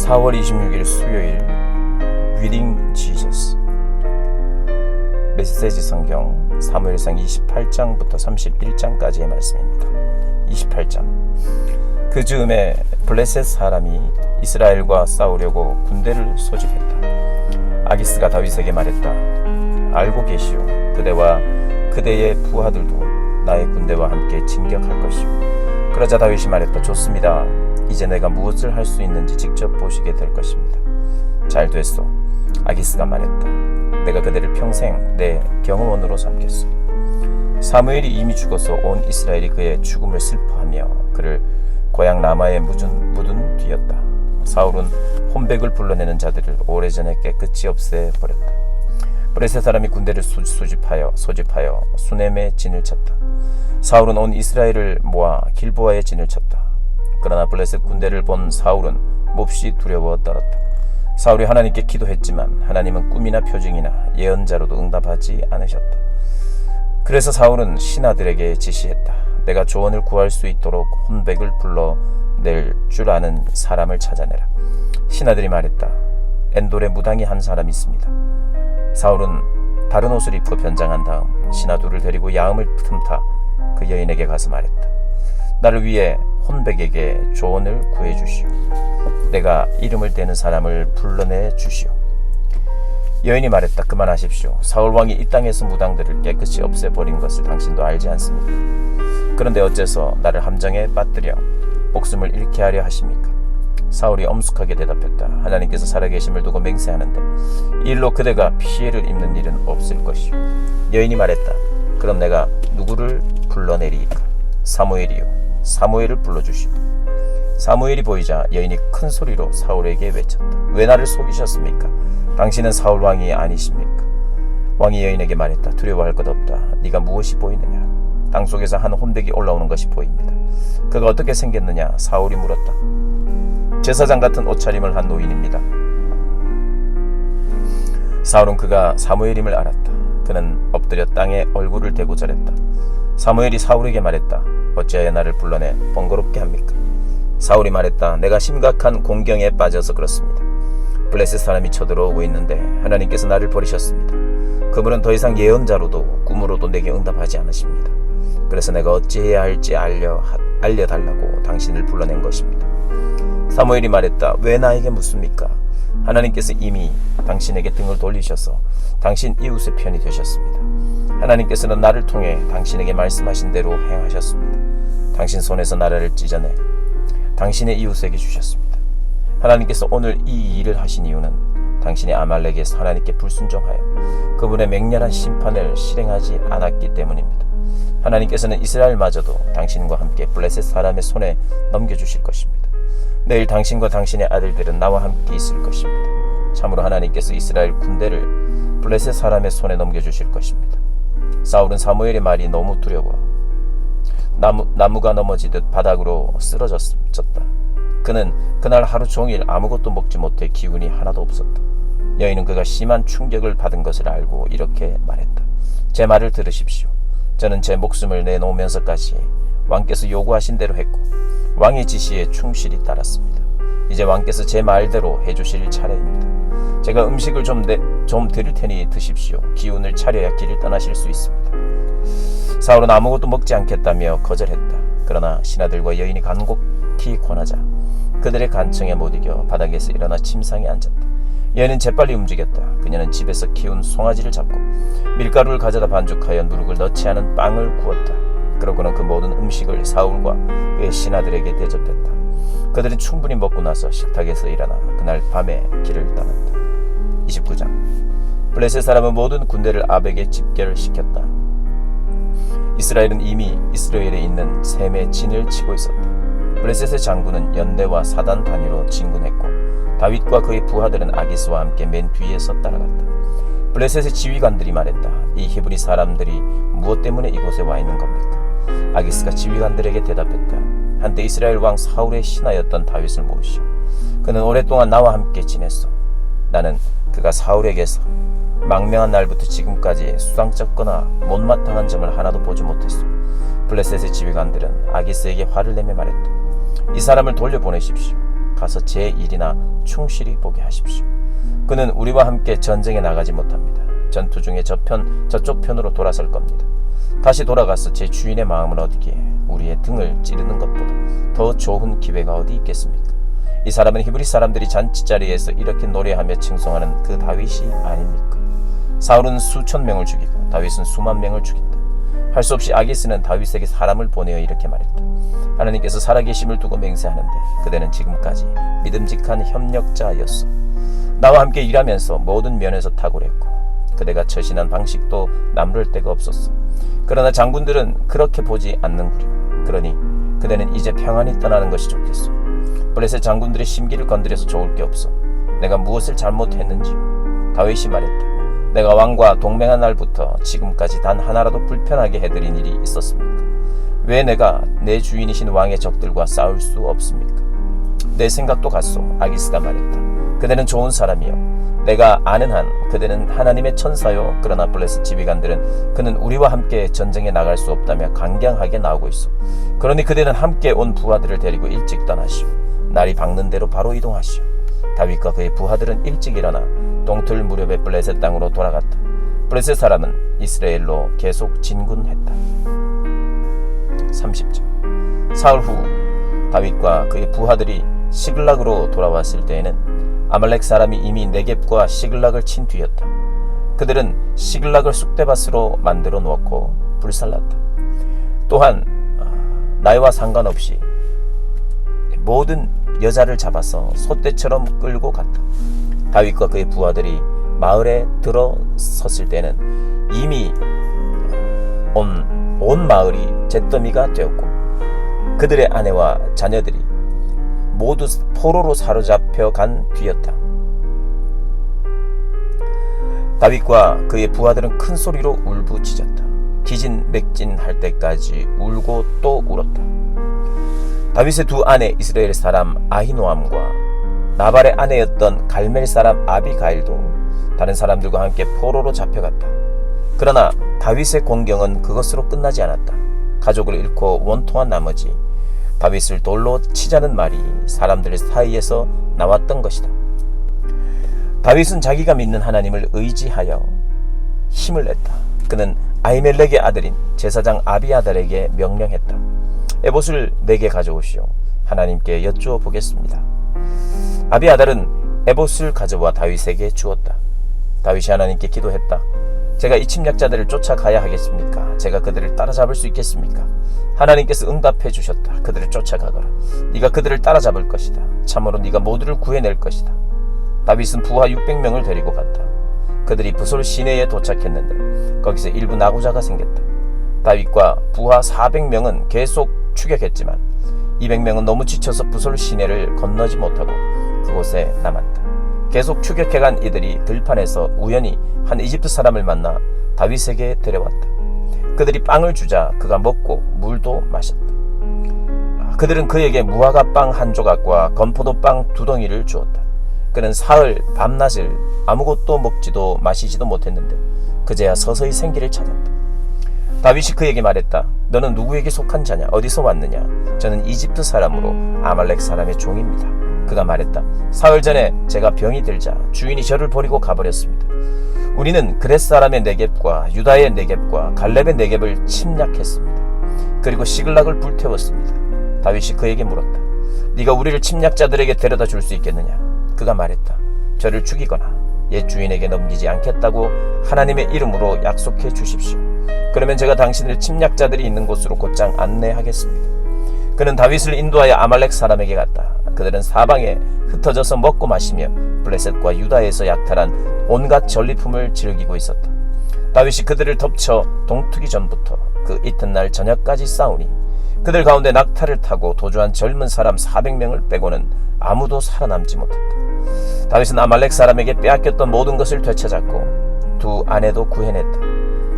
4월 26일 수요일 Reading Jesus 메시지 성경 사무엘상 28장부터 31장까지의 말씀입니다. 28장 그 즈음에 블레셋 사람이 이스라엘과 싸우려고 군대를 소집했다. 아기스가 다윗에게 말했다. 알고 계시오. 그대와 그대의 부하들도 나의 군대와 함께 진격할 것이오. 그러자 다윗이 말했다. 좋습니다. 이제 내가 무엇을 할 수 있는지 직접 보시게 될 것입니다. 잘 됐소. 아기스가 말했다. 내가 그대를 평생 내 경호원으로 삼겠소. 사무엘이 이미 죽어서 온 이스라엘이 그의 죽음을 슬퍼하며 그를 고향 라마에 묻은 뒤였다. 사울은 혼백을 불러내는 자들을 오래전에 깨끗이 없애버렸다. 블레셋 사람이 군대를 소집하여 수넴의 진을 쳤다. 사울은 온 이스라엘을 모아 길보아의 진을 쳤다. 그러나 블레셋 군대를 본 사울은 몹시 두려워 떨었다. 사울이 하나님께 기도했지만 하나님은 꿈이나 표징이나 예언자로도 응답하지 않으셨다. 그래서 사울은 신하들에게 지시했다. 내가 조언을 구할 수 있도록 혼백을 불러낼 줄 아는 사람을 찾아내라. 신하들이 말했다. 엔돌에 무당이 한 사람이 있습니다. 사울은 다른 옷을 입고 변장한 다음 신하 둘을 데리고 야음을 틈타 그 여인에게 가서 말했다. 나를 위해 혼백에게 조언을 구해주시오. 내가 이름을 대는 사람을 불러내 주시오. 여인이 말했다. 그만하십시오. 사울왕이 이 땅에서 무당들을 깨끗이 없애버린 것을 당신도 알지 않습니까? 그런데 어째서 나를 함정에 빠뜨려 목숨을 잃게 하려 하십니까? 사울이 엄숙하게 대답했다. 하나님께서 살아계심을 두고 맹세하는데 이 일로 그대가 피해를 입는 일은 없을 것이오. 여인이 말했다. 그럼 내가 누구를 불러내리이까? 사무엘이요. 사무엘을 불러주시오. 사무엘이 보이자 여인이 큰 소리로 사울에게 외쳤다. 왜 나를 속이셨습니까? 당신은 사울 왕이 아니십니까? 왕이 여인에게 말했다. 두려워할 것 없다. 네가 무엇이 보이느냐? 땅속에서 한 혼백이 올라오는 것이 보입니다. 그가 어떻게 생겼느냐? 사울이 물었다. 제사장 같은 옷차림을 한 노인입니다. 사울은 그가 사무엘임을 알았다. 그는 엎드려 땅에 얼굴을 대고 절했다. 사무엘이 사울에게 말했다. 어찌하여 나를 불러내 번거롭게 합니까? 사울이 말했다. 내가 심각한 공경에 빠져서 그렇습니다. 블레셋 사람이 쳐들어오고 있는데 하나님께서 나를 버리셨습니다. 그분은 더 이상 예언자로도 꿈으로도 내게 응답하지 않으십니다. 그래서 내가 어찌해야 할지 알려달라고 당신을 불러낸 것입니다. 사무엘이 말했다. 왜 나에게 묻습니까? 하나님께서 이미 당신에게 등을 돌리셔서 당신 이웃의 편이 되셨습니다. 하나님께서는 나를 통해 당신에게 말씀하신 대로 행하셨습니다. 당신 손에서 나라를 찢어내 당신의 이웃에게 주셨습니다. 하나님께서 오늘 이 일을 하신 이유는 당신이 아말렉에서 하나님께 불순종하여 그분의 맹렬한 심판을 실행하지 않았기 때문입니다. 하나님께서는 이스라엘마저도 당신과 함께 블레셋 사람의 손에 넘겨주실 것입니다. 내일 당신과 당신의 아들들은 나와 함께 있을 것입니다. 참으로 하나님께서 이스라엘 군대를 블레셋 사람의 손에 넘겨주실 것입니다. 사울은 사무엘의 말이 너무 두려워 나무가 넘어지듯 바닥으로 쓰러졌다. 그는 그날 하루 종일 아무것도 먹지 못해 기운이 하나도 없었다. 여인은 그가 심한 충격을 받은 것을 알고 이렇게 말했다. 제 말을 들으십시오. 저는 제 목숨을 내놓으면서까지 왕께서 요구하신 대로 했고 왕의 지시에 충실히 따랐습니다. 이제 왕께서 제 말대로 해주실 차례입니다. 제가 음식을 좀 드릴 테니 드십시오. 기운을 차려야 길을 떠나실 수 있습니다. 사울은 아무것도 먹지 않겠다며 거절했다. 그러나 신하들과 여인이 간곡히 권하자 그들의 간청에 못 이겨 바닥에서 일어나 침상에 앉았다. 여인은 재빨리 움직였다. 그녀는 집에서 키운 송아지를 잡고 밀가루를 가져다 반죽하여 누룩을 넣지 않은 빵을 구웠다. 그러고는 그 모든 음식을 사울과 그의 신하들에게 대접했다. 그들은 충분히 먹고 나서 식탁에서 일어나 그날 밤에 길을 떠났다. 29장 블레셋 사람은 모든 군대를 아벡에 집결을 시켰다. 이스라엘은 이미 이스라엘에 있는 셈의 진을 치고 있었다. 블레셋의 장군은 연대와 사단 단위로 진군했고 다윗과 그의 부하들은 아기스와 함께 맨 뒤에서 따라갔다. 블레셋의 지휘관들이 말했다. 이 히브리 사람들이 무엇 때문에 이곳에 와 있는 겁니까? 아기스가 지휘관들에게 대답했다. 한때 이스라엘 왕 사울의 신하였던 다윗을 모으시오. 그는 오랫동안 나와 함께 지냈소. 나는 그가 사울에게서 망명한 날부터 지금까지 수상쩍거나 못마땅한 점을 하나도 보지 못했소. 블레셋의 지휘관들은 아기스에게 화를 내며 말했다. 이 사람을 돌려보내십시오. 가서 제 일이나 충실히 보게 하십시오. 그는 우리와 함께 전쟁에 나가지 못합니다. 전투 중에 저쪽 편으로 돌아설 겁니다. 다시 돌아가서 제 주인의 마음을 얻기에 우리의 등을 찌르는 것보다 더 좋은 기회가 어디 있겠습니까? 이 사람은 히브리 사람들이 잔치자리에서 이렇게 노래하며 칭송하는 그 다윗이 아닙니까? 사울은 수천 명을 죽이고 다윗은 수만 명을 죽인다. 할 수 없이 아기스는 다윗에게 사람을 보내어 이렇게 말했다. 하나님께서 살아계심을 두고 맹세하는데 그대는 지금까지 믿음직한 협력자였어. 나와 함께 일하면서 모든 면에서 탁월했고 그대가 처신한 방식도 남를 데가 없었어. 그러나 장군들은 그렇게 보지 않는구려. 그러니 그대는 이제 평안히 떠나는 것이 좋겠소. 블레셋 장군들의 심기를 건드려서 좋을 게 없어. 내가 무엇을 잘못했는지요? 다윗이 말했다. 내가 왕과 동맹한 날부터 지금까지 단 하나라도 불편하게 해드린 일이 있었습니까? 왜 내가 내 주인이신 왕의 적들과 싸울 수 없습니까? 내 생각도 같소. 아기스가 말했다. 그대는 좋은 사람이요. 내가 아는 한 그대는 하나님의 천사요. 그러나 블레셋 지휘관들은 그는 우리와 함께 전쟁에 나갈 수 없다며 강경하게 나오고 있어. 그러니 그대는 함께 온 부하들을 데리고 일찍 떠나시오. 날이 밝는 대로 바로 이동하시오. 다윗과 그의 부하들은 일찍 일어나 동틀 무렵에 블레셋 땅으로 돌아갔다. 블레셋 사람은 이스라엘로 계속 진군했다. 30절. 사흘 후 다윗과 그의 부하들이 시글락으로 돌아왔을 때에는 아말렉 사람이 이미 네겝과 시글락을 친 뒤였다. 그들은 시글락을 쑥대밭으로 만들어 놓고 불살랐다. 또한 나이와 상관없이 모든 여자를 잡아서 소떼처럼 끌고 갔다. 다윗과 그의 부하들이 마을에 들어섰을 때는 이미 온 마을이 잿더미가 되었고 그들의 아내와 자녀들이 모두 포로로 사로잡혀 간 뒤였다. 다윗과 그의 부하들은 큰 소리로 울부짖었다. 기진맥진할 때까지 울고 또 울었다. 다윗의 두 아내 이스라엘 사람 아히노암과 나발의 아내였던 갈멜 사람 아비가일도 다른 사람들과 함께 포로로 잡혀갔다. 그러나 다윗의 공경은 그것으로 끝나지 않았다. 가족을 잃고 원통한 나머지 다윗을 돌로 치자는 말이 사람들 사이에서 나왔던 것이다. 다윗은 자기가 믿는 하나님을 의지하여 힘을 냈다. 그는 아히멜렉의 아들인 제사장 아비아달에게 명령했다. 에봇을 내게 가져오시오. 하나님께 여쭈어 보겠습니다. 아비아달은 에봇을 가져와 다윗에게 주었다. 다윗이 하나님께 기도했다. 제가 이 침략자들을 쫓아가야 하겠습니까? 제가 그들을 따라잡을 수 있겠습니까? 하나님께서 응답해 주셨다. 그들을 쫓아가거라. 네가 그들을 따라잡을 것이다. 참으로 네가 모두를 구해낼 것이다. 다윗은 부하 600명을 데리고 갔다. 그들이 부솔 시내에 도착했는데 거기서 일부 나고자가 생겼다. 다윗과 부하 400명은 계속 추격했지만 200명은 너무 지쳐서 부솔 시내를 건너지 못하고 그곳에 남았다. 계속 추격해간 이들이 들판에서 우연히 한 이집트 사람을 만나 다윗에게 데려왔다. 그들이 빵을 주자 그가 먹고 물도 마셨다. 그들은 그에게 무화과 빵 한 조각과 건포도 빵 2덩이를 주었다. 그는 사흘 밤낮을 아무것도 먹지도 마시지도 못했는데 그제야 서서히 생기를 찾았다. 다윗이 그에게 말했다. 너는 누구에게 속한 자냐? 어디서 왔느냐? 저는 이집트 사람으로 아말렉 사람의 종입니다. 그가 말했다. 사흘 전에 제가 병이 들자 주인이 저를 버리고 가버렸습니다. 우리는 그렛 사람의 네겝과 유다의 네겝과 갈렙의 네겝을 침략했습니다. 그리고 시글락을 불태웠습니다. 다윗이 그에게 물었다. 네가 우리를 침략자들에게 데려다 줄 수 있겠느냐? 그가 말했다. 저를 죽이거나 옛 주인에게 넘기지 않겠다고 하나님의 이름으로 약속해 주십시오. 그러면 제가 당신을 침략자들이 있는 곳으로 곧장 안내하겠습니다. 그는 다윗을 인도하여 아말렉 사람에게 갔다. 그들은 사방에 흩어져서 먹고 마시며 블레셋과 유다에서 약탈한 온갖 전리품을 즐기고 있었다. 다윗이 그들을 덮쳐 동트기 전부터 그 이튿날 저녁까지 싸우니 그들 가운데 낙타를 타고 도주한 젊은 사람 400명을 빼고는 아무도 살아남지 못했다. 다윗은 아말렉 사람에게 빼앗겼던 모든 것을 되찾았고 두 아내도 구해냈다.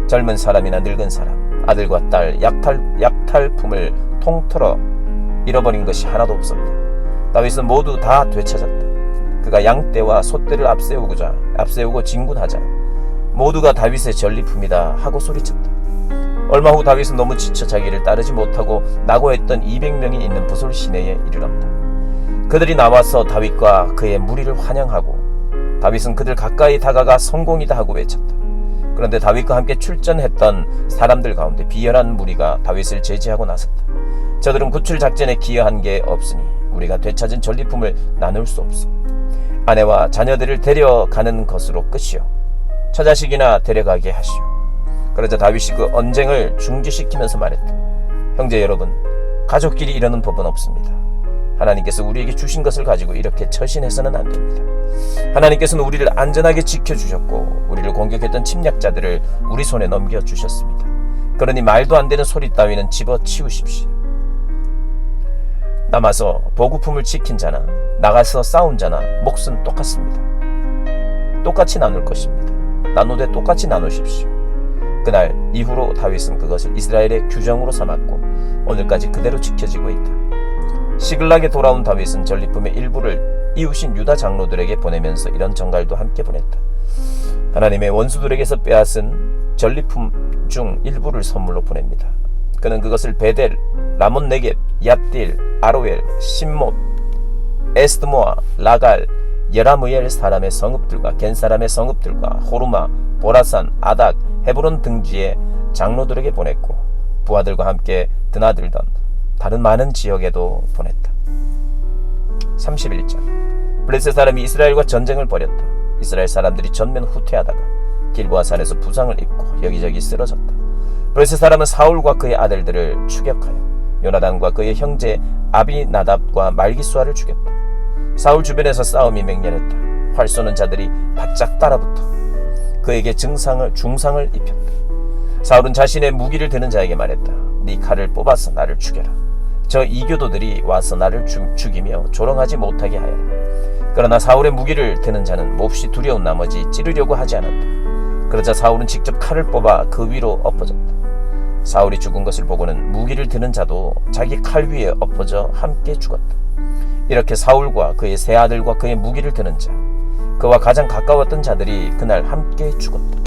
젊은 사람이나 늙은 사람, 아들과 딸, 약탈품을 통틀어 잃어버린 것이 하나도 없었다. 다윗은 모두 다 되찾았다. 그가 양떼와 소떼를 앞세우고 진군하자 모두가 다윗의 전리품이다 하고 소리쳤다. 얼마 후 다윗은 너무 지쳐 자기를 따르지 못하고 낙오했던 200명이 있는 부솔 시내에 이르렀다. 그들이 나와서 다윗과 그의 무리를 환영하고 다윗은 그들 가까이 다가가 성공이다 하고 외쳤다. 그런데 다윗과 함께 출전했던 사람들 가운데 비열한 무리가 다윗을 제지하고 나섰다. 저들은 구출 작전에 기여한 게 없으니 우리가 되찾은 전리품을 나눌 수 없어. 아내와 자녀들을 데려가는 것으로 끝이요, 처자식이나 데려가게 하시오. 그러자 다윗이 그 언쟁을 중지시키면서 말했다. 형제 여러분, 가족끼리 이러는 법은 없습니다. 하나님께서 우리에게 주신 것을 가지고 이렇게 처신해서는 안 됩니다. 하나님께서는 우리를 안전하게 지켜주셨고 우리를 공격했던 침략자들을 우리 손에 넘겨주셨습니다. 그러니 말도 안 되는 소리 따위는 집어치우십시오. 남아서 보급품을 지킨 자나 나가서 싸운 자나 몫은 똑같습니다. 똑같이 나눌 것입니다. 나누되 똑같이 나누십시오. 그날 이후로 다윗은 그것을 이스라엘의 규정으로 삼았고 오늘까지 그대로 지켜지고 있다. 시글락에 돌아온 다윗은 전리품의 일부를 이웃인 유다 장로들에게 보내면서 이런 정갈도 함께 보냈다. 하나님의 원수들에게서 빼앗은 전리품 중 일부를 선물로 보냅니다. 그는 그것을 베델, 라몬 네겝, 얏딜, 아로엘, 심못, 에스드모아, 라갈, 여라무엘 사람의 성읍들과 겐 사람의 성읍들과 호르마, 보라산, 아닥, 헤브론 등지의 장로들에게 보냈고 부하들과 함께 드나들던 다른 많은 지역에도 보냈다. 31장. 블레셋 사람이 이스라엘과 전쟁을 벌였다. 이스라엘 사람들이 전면 후퇴하다가 길보아 산에서 부상을 입고 여기저기 쓰러졌다. 블레셋 사람은 사울과 그의 아들들을 추격하여 요나단과 그의 형제 아비나답과 말기수아를 죽였다. 사울 주변에서 싸움이 맹렬했다. 활 쏘는 자들이 바짝 따라붙어 그에게 중상을 입혔다. 사울은 자신의 무기를 드는 자에게 말했다. 네 칼을 뽑아서 나를 죽여라. 저 이교도들이 와서 나를 죽이며 조롱하지 못하게 하여라. 그러나 사울의 무기를 드는 자는 몹시 두려운 나머지 찌르려고 하지 않았다. 그러자 사울은 직접 칼을 뽑아 그 위로 엎어졌다. 사울이 죽은 것을 보고는 무기를 드는 자도 자기 칼 위에 엎어져 함께 죽었다. 이렇게 사울과 그의 세 아들과 그의 무기를 드는 자, 그와 가장 가까웠던 자들이 그날 함께 죽었다.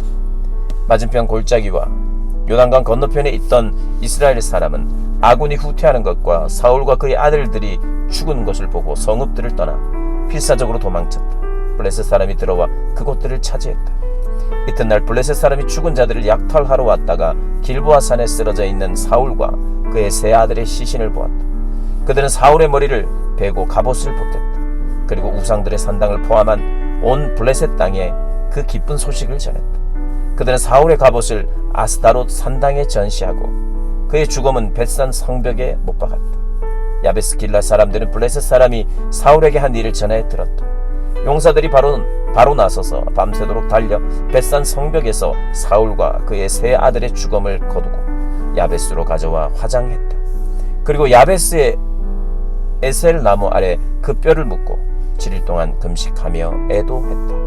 맞은편 골짜기와 요단강 건너편에 있던 이스라엘 사람은 아군이 후퇴하는 것과 사울과 그의 아들들이 죽은 것을 보고 성읍들을 떠나 필사적으로 도망쳤다. 블레셋 사람이 들어와 그곳들을 차지했다. 이튿날 블레셋 사람이 죽은 자들을 약탈하러 왔다가 길보아 산에 쓰러져 있는 사울과 그의 세 아들의 시신을 보았다. 그들은 사울의 머리를 베고 갑옷을 벗겼다. 그리고 우상들의 산당을 포함한 온 블레셋 땅에 그 기쁜 소식을 전했다. 그들은 사울의 갑옷을 아스다롯 산당에 전시하고 그의 주검은 벳산 성벽에 못 박았다. 야베스 길라 사람들은 블레셋 사람이 사울에게 한 일을 전해 들었다. 용사들이 바로 나서서 밤새도록 달려 벳산 성벽에서 사울과 그의 세 아들의 주검을 거두고 야베스로 가져와 화장했다. 그리고 야베스의 에셀 나무 아래 그 뼈를 묻고 7일 동안 금식하며 애도했다.